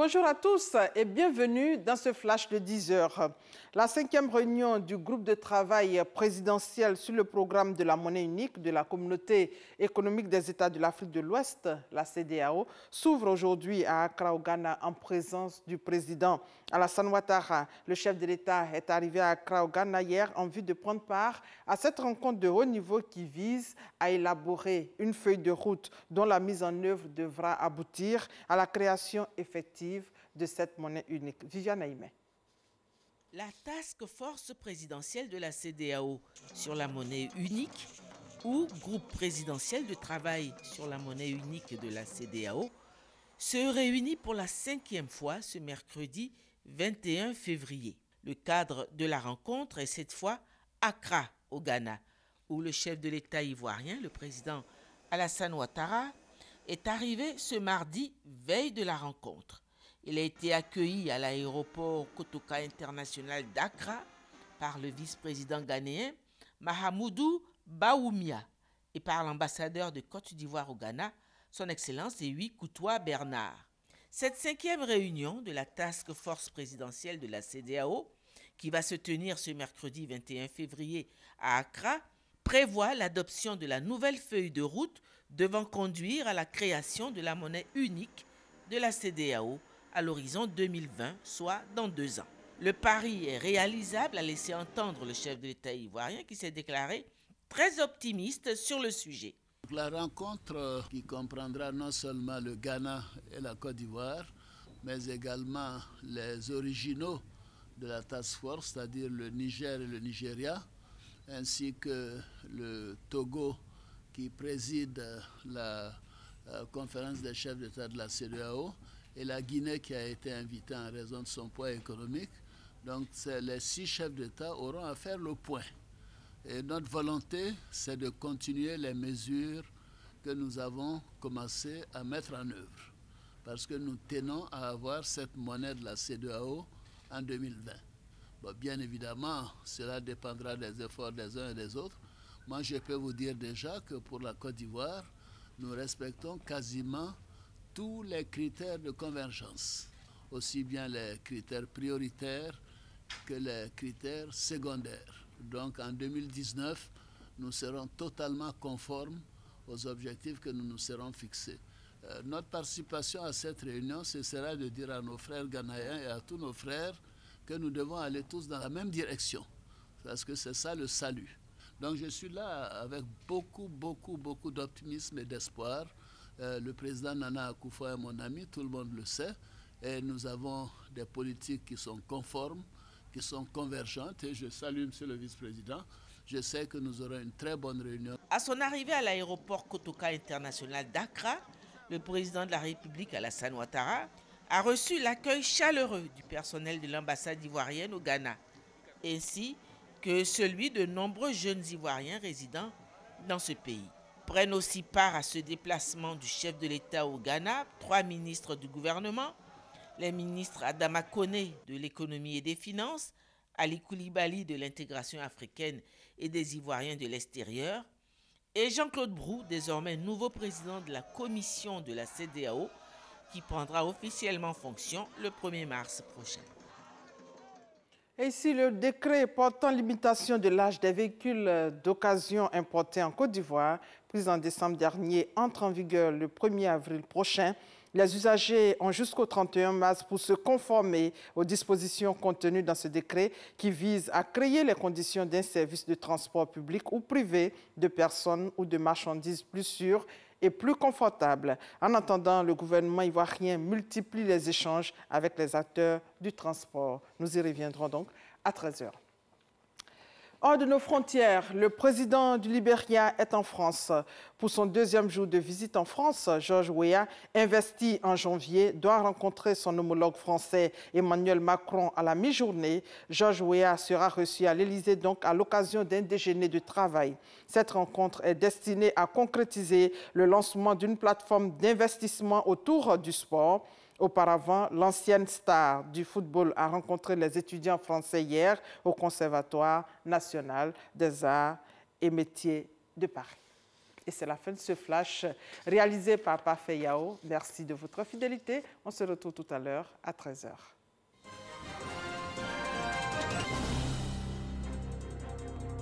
Bonjour à tous et bienvenue dans ce flash de 10 heures. La 5e réunion du groupe de travail présidentiel sur le programme de la monnaie unique de la Communauté économique des États de l'Afrique de l'Ouest, la CEDEAO, s'ouvre aujourd'hui à Accra, au Ghana, en présence du président Alassane Ouattara. Le chef de l'État est arrivé à Accra, au Ghana, hier en vue de prendre part à cette rencontre de haut niveau qui vise à élaborer une feuille de route dont la mise en œuvre devra aboutir à la création effective de cette monnaie unique. Viviane Aïmé. La task force présidentielle de la CEDEAO sur la monnaie unique ou groupe présidentiel de travail sur la monnaie unique de la CEDEAO se réunit pour la 5e fois ce mercredi 21 février. Le cadre de la rencontre est cette fois Accra, au Ghana, où le chef de l'État ivoirien, le président Alassane Ouattara, est arrivé ce mardi, veille de la rencontre. Il a été accueilli à l'aéroport Kotoka International d'Accra par le vice-président ghanéen Mahamoudou Baoumia et par l'ambassadeur de Côte d'Ivoire au Ghana, son Excellence Ewi Koutoua Bernard. Cette 5e réunion de la task force présidentielle de la CEDEAO, qui va se tenir ce mercredi 21 février à Accra, prévoit l'adoption de la nouvelle feuille de route devant conduire à la création de la monnaie unique de la CEDEAO à l'horizon 2020, soit dans 2 ans. Le pari est réalisable, a laissé entendre le chef de l'État ivoirien qui s'est déclaré très optimiste sur le sujet. La rencontre qui comprendra non seulement le Ghana et la Côte d'Ivoire, mais également les originaux de la task force, c'est-à-dire le Niger et le Nigeria, ainsi que le Togo qui préside la conférence des chefs d'État de la CEDEAO, et la Guinée qui a été invitée en raison de son poids économique. Donc les 6 chefs d'État auront à faire le point. Et notre volonté, c'est de continuer les mesures que nous avons commencé à mettre en œuvre, parce que nous tenons à avoir cette monnaie de la CEDEAO en 2020. Bon, bien évidemment, cela dépendra des efforts des uns et des autres. Moi, je peux vous dire déjà que pour la Côte d'Ivoire, nous respectons quasiment tous les critères de convergence, aussi bien les critères prioritaires que les critères secondaires. Donc en 2019, nous serons totalement conformes aux objectifs que nous nous serons fixés. Notre participation à cette réunion, ce sera de dire à nos frères ghanéens et à tous nos frères que nous devons aller tous dans la même direction, parce que c'est ça le salut. Donc je suis là avec beaucoup d'optimisme et d'espoir. Le président Nana Akufo est mon ami, tout le monde le sait, et nous avons des politiques qui sont conformes, qui sont convergentes, et je salue M. le vice-président. Je sais que nous aurons une très bonne réunion. À son arrivée à l'aéroport Kotoka International d'Accra, le président de la République, Alassane Ouattara, a reçu l'accueil chaleureux du personnel de l'ambassade ivoirienne au Ghana, ainsi que celui de nombreux jeunes Ivoiriens résidant dans ce pays. Prennent aussi part à ce déplacement du chef de l'État au Ghana 3 ministres du gouvernement, les ministres Adama Koné de l'économie et des finances, Ali Koulibaly de l'intégration africaine et des Ivoiriens de l'extérieur, et Jean-Claude Brou, désormais nouveau président de la commission de la CEDEAO, qui prendra officiellement fonction le 1er mars prochain. Et ici, le décret portant limitation de l'âge des véhicules d'occasion importés en Côte d'Ivoire, pris en décembre dernier, entre en vigueur le 1er avril prochain. Les usagers ont jusqu'au 31 mars pour se conformer aux dispositions contenues dans ce décret qui vise à créer les conditions d'un service de transport public ou privé de personnes ou de marchandises plus sûr et plus confortable. En attendant, le gouvernement ivoirien multiplie les échanges avec les acteurs du transport. Nous y reviendrons donc à 13 h. Hors de nos frontières, le président du Libéria est en France. Pour son 2e jour de visite en France, George Weah, investi en janvier, doit rencontrer son homologue français Emmanuel Macron à la mi-journée. George Weah sera reçu à l'Élysée donc à l'occasion d'un déjeuner de travail. Cette rencontre est destinée à concrétiser le lancement d'une plateforme d'investissement autour du sport. Auparavant, l'ancienne star du football a rencontré les étudiants français hier au Conservatoire national des arts et métiers de Paris. Et c'est la fin de ce flash réalisé par Parfait Yao. Merci de votre fidélité. On se retrouve tout à l'heure à 13h.